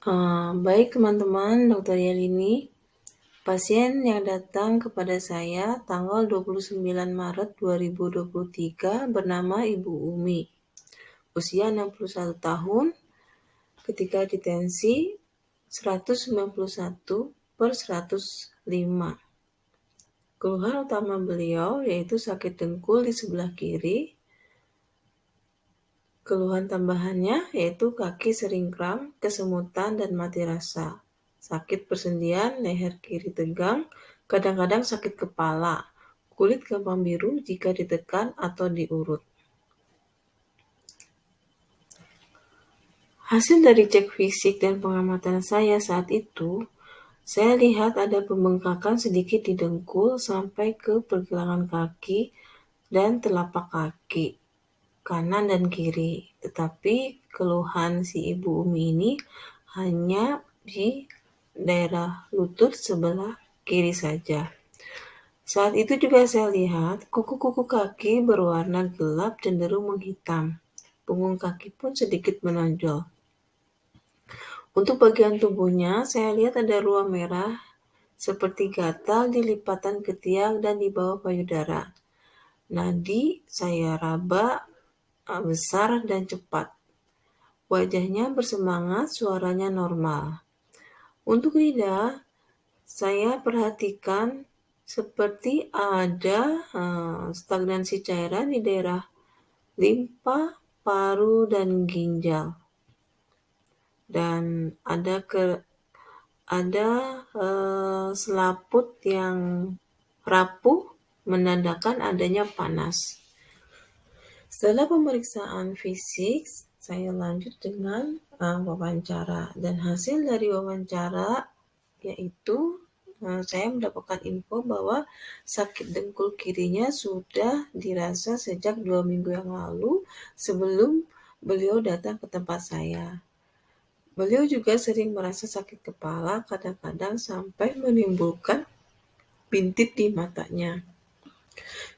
Baik teman-teman, Dr. Yelini. Pasien yang datang kepada saya tanggal 29 Maret 2023 bernama Ibu Umi. Usia 61 tahun, ketika ditensi 191/105. Keluhan utama beliau yaitu sakit dengkul di sebelah kiri. Keluhan tambahannya yaitu kaki sering kram, kesemutan, dan mati rasa. Sakit persendian, leher kiri tegang, kadang-kadang sakit kepala. Kulit gampang biru jika ditekan atau diurut. Hasil dari cek fisik dan pengamatan saya saat itu, saya lihat ada pembengkakan sedikit di dengkul sampai ke pergelangan kaki dan telapak kaki kanan dan kiri. Tetapi keluhan si Ibu Umi ini hanya di daerah lutut sebelah kiri saja. Saat itu juga saya lihat kuku-kuku kaki berwarna gelap cenderung menghitam. Punggung kaki pun sedikit menonjol. Untuk bagian tubuhnya, saya lihat ada ruam merah seperti gatal di lipatan ketiak dan di bawah payudara. Nadi saya raba besar dan cepat. Wajahnya bersemangat, suaranya normal. Untuk lidah, saya perhatikan seperti ada stagnansi cairan di daerah limpa, paru, dan ginjal. Dan ada selaput yang rapuh menandakan adanya panas. Setelah pemeriksaan fisik, saya lanjut dengan wawancara. Dan hasil dari wawancara yaitu saya mendapatkan info bahwa sakit dengkul kirinya sudah dirasa sejak 2 minggu yang lalu sebelum beliau datang ke tempat saya. Beliau juga sering merasa sakit kepala, kadang-kadang sampai menimbulkan bintik di matanya.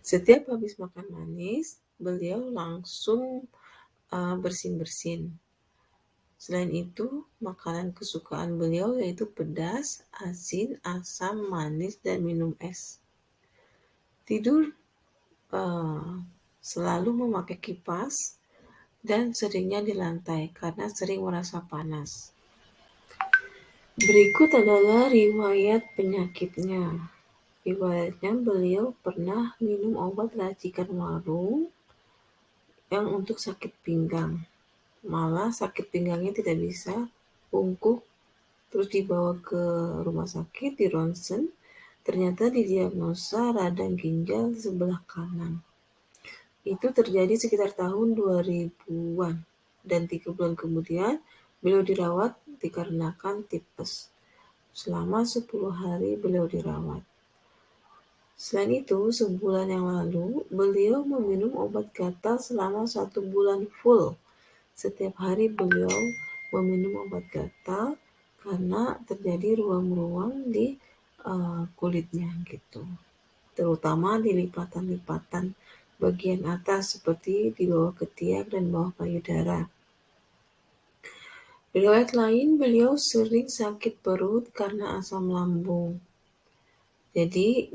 Setiap habis makan manis, beliau langsung bersin-bersin. Selain itu, makanan kesukaan beliau yaitu pedas, asin, asam, manis, dan minum es. Tidur selalu memakai kipas dan seringnya di lantai karena sering merasa panas. Berikut adalah riwayat penyakitnya. Riwayatnya, beliau pernah minum obat racikan warung yang untuk sakit pinggang. Malah sakit pinggangnya tidak bisa bungkuk, terus dibawa ke rumah sakit, di ronsen, ternyata didiagnosa radang ginjal di sebelah kanan. Itu terjadi sekitar tahun 2000-an, dan 3 bulan kemudian beliau dirawat dikarenakan tipes. Selama 10 hari beliau dirawat. Selain itu, sebulan yang lalu, beliau meminum obat gatal selama 1 bulan full. Setiap hari beliau meminum obat gatal karena terjadi ruam-ruam di kulitnya gitu. Terutama di lipatan-lipatan bagian atas seperti di bawah ketiak dan bawah payudara. Riwayat lain, beliau sering sakit perut karena asam lambung. Jadi,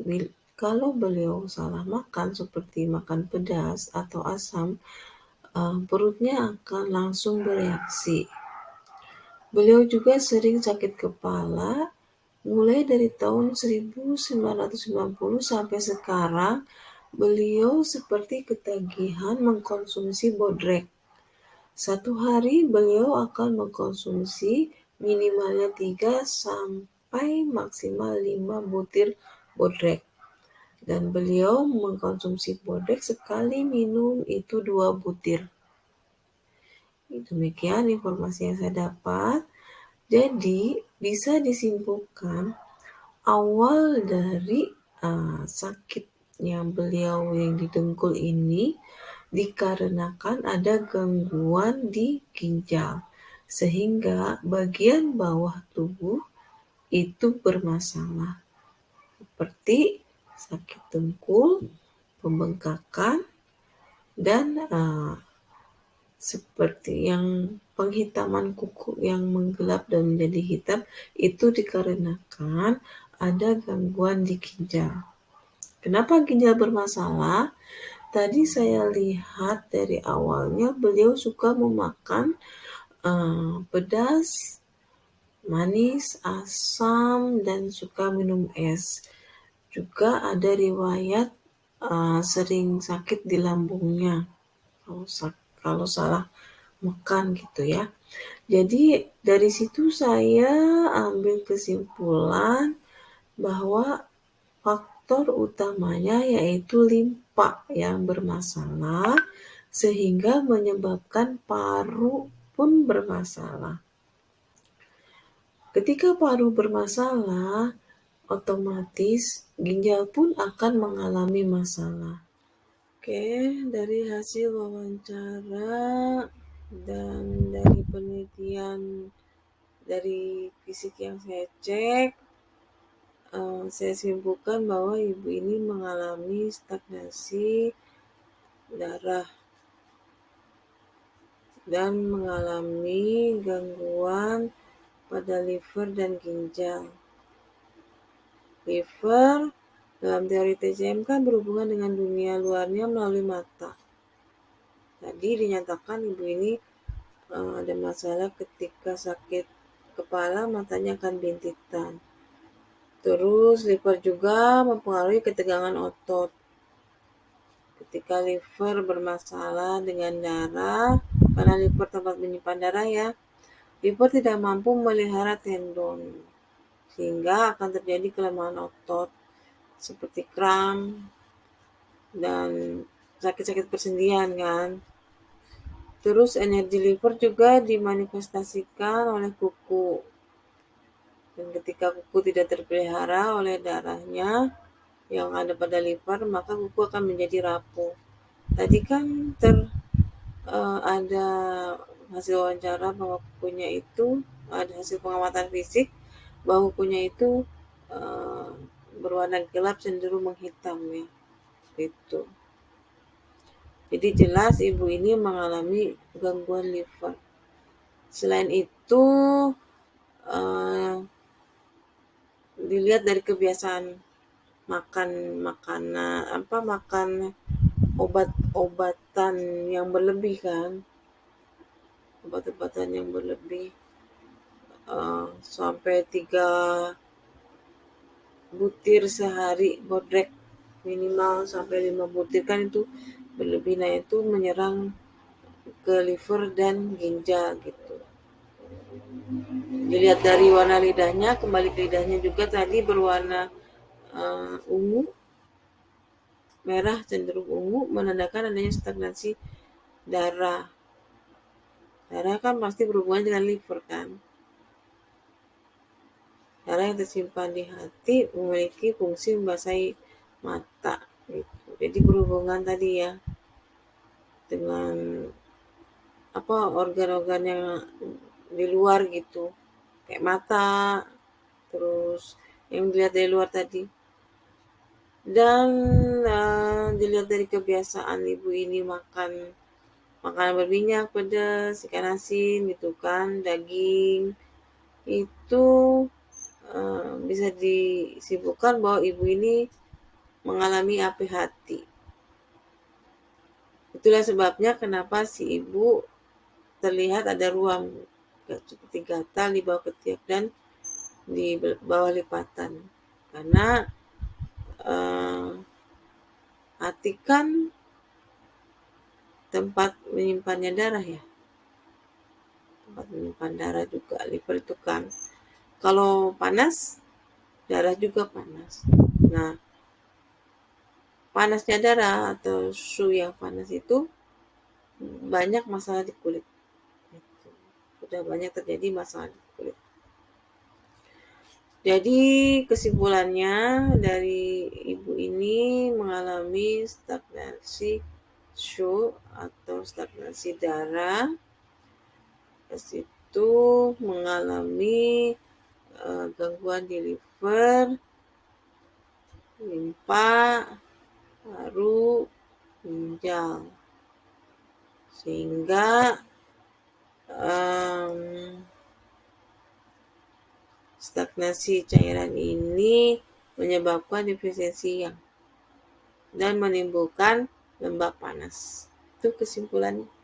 kalau beliau salah makan seperti makan pedas atau asam, perutnya akan langsung bereaksi. Beliau juga sering sakit kepala mulai dari tahun 1990 sampai sekarang. Beliau seperti ketagihan mengkonsumsi bodrek. Satu hari beliau akan mengkonsumsi minimalnya 3 sampai maksimal 5 butir bodrek. Dan beliau mengkonsumsi bodrek sekali minum itu 2 butir. Demikian informasi yang saya dapat. Jadi bisa disimpulkan awal dari sakitnya beliau yang di dengkul ini dikarenakan ada gangguan di ginjal, sehingga bagian bawah tubuh itu bermasalah, seperti sakit dengkul, pembengkakan, dan seperti yang penghitaman kuku yang menggelap dan menjadi hitam itu dikarenakan ada gangguan di ginjal. Kenapa ginjal bermasalah? Tadi saya lihat dari awalnya beliau suka memakan pedas, manis, asam, dan suka minum es. Juga ada riwayat sering sakit di lambungnya kalau salah makan gitu ya. Jadi dari situ saya ambil kesimpulan bahwa faktor utamanya yaitu limpa yang bermasalah sehingga menyebabkan paru pun bermasalah. Ketika paru bermasalah, otomatis ginjal pun akan mengalami masalah. Oke, dari hasil wawancara dan dari penelitian dari fisik yang saya cek, saya simpulkan bahwa ibu ini mengalami stagnasi darah dan mengalami gangguan pada liver dan ginjal. Liver dalam teori TCM kan berhubungan dengan dunia luarnya melalui mata. Tadi dinyatakan ibu ini ada masalah ketika sakit kepala, matanya akan bintitan. Terus liver juga mempengaruhi ketegangan otot. Ketika liver bermasalah dengan darah, karena liver tempat menyimpan darah ya, liver tidak mampu memelihara tendon, sehingga akan terjadi kelemahan otot seperti kram dan sakit-sakit persendian kan. Terus energi liver juga dimanifestasikan oleh kuku. Dan ketika kuku tidak terpelihara oleh darahnya yang ada pada liver, maka kuku akan menjadi rapuh. Tadi kan ada hasil wawancara bahwa kukunya itu, ada hasil pengamatan fisik bahwa kukunya itu berwarna gelap cenderung menghitam ya. Itu. Jadi jelas ibu ini mengalami gangguan liver. Selain itu dilihat dari kebiasaan makan obat-obatan yang berlebih kan, obat-obatan yang berlebih sampai 3 butir sehari, bodrek minimal sampai 5 butir kan itu berlebih. Nah itu menyerang ke liver dan ginjal gitu. Dilihat dari warna lidahnya, kembali ke lidahnya juga tadi berwarna ungu, merah cenderung ungu, menandakan adanya stagnasi darah. Darah kan pasti berhubungan dengan liver kan. Darah yang tersimpan di hati memiliki fungsi membasahi mata gitu. Jadi berhubungan tadi ya dengan organ-organ yang di luar gitu, kayak mata, terus yang dilihat dari luar tadi. Dan dilihat dari kebiasaan ibu ini makan makanan berminyak, pedas, ikan asin gitu kan, daging, itu bisa disimpulkan bahwa ibu ini mengalami api hati. Itulah sebabnya kenapa si ibu terlihat ada ruam seperti gatal di bawah ketiak dan di bawah lipatan. Karena hati kan tempat menyimpannya darah ya. Tempat menyimpan darah juga, liver itu kan. Kalau panas, darah juga panas. Nah, panasnya darah atau suhu yang panas itu banyak masalah di kulit. Sudah banyak terjadi masalah di kulit. Jadi kesimpulannya dari ibu ini mengalami stagnasi suhu atau stagnasi darah. Terus itu mengalami gangguan di liver, limpa, paru, ginjal. Sehingga Stagnasi cairan ini menyebabkan defisiensi yang dan menimbulkan lembab panas. Itu kesimpulannya.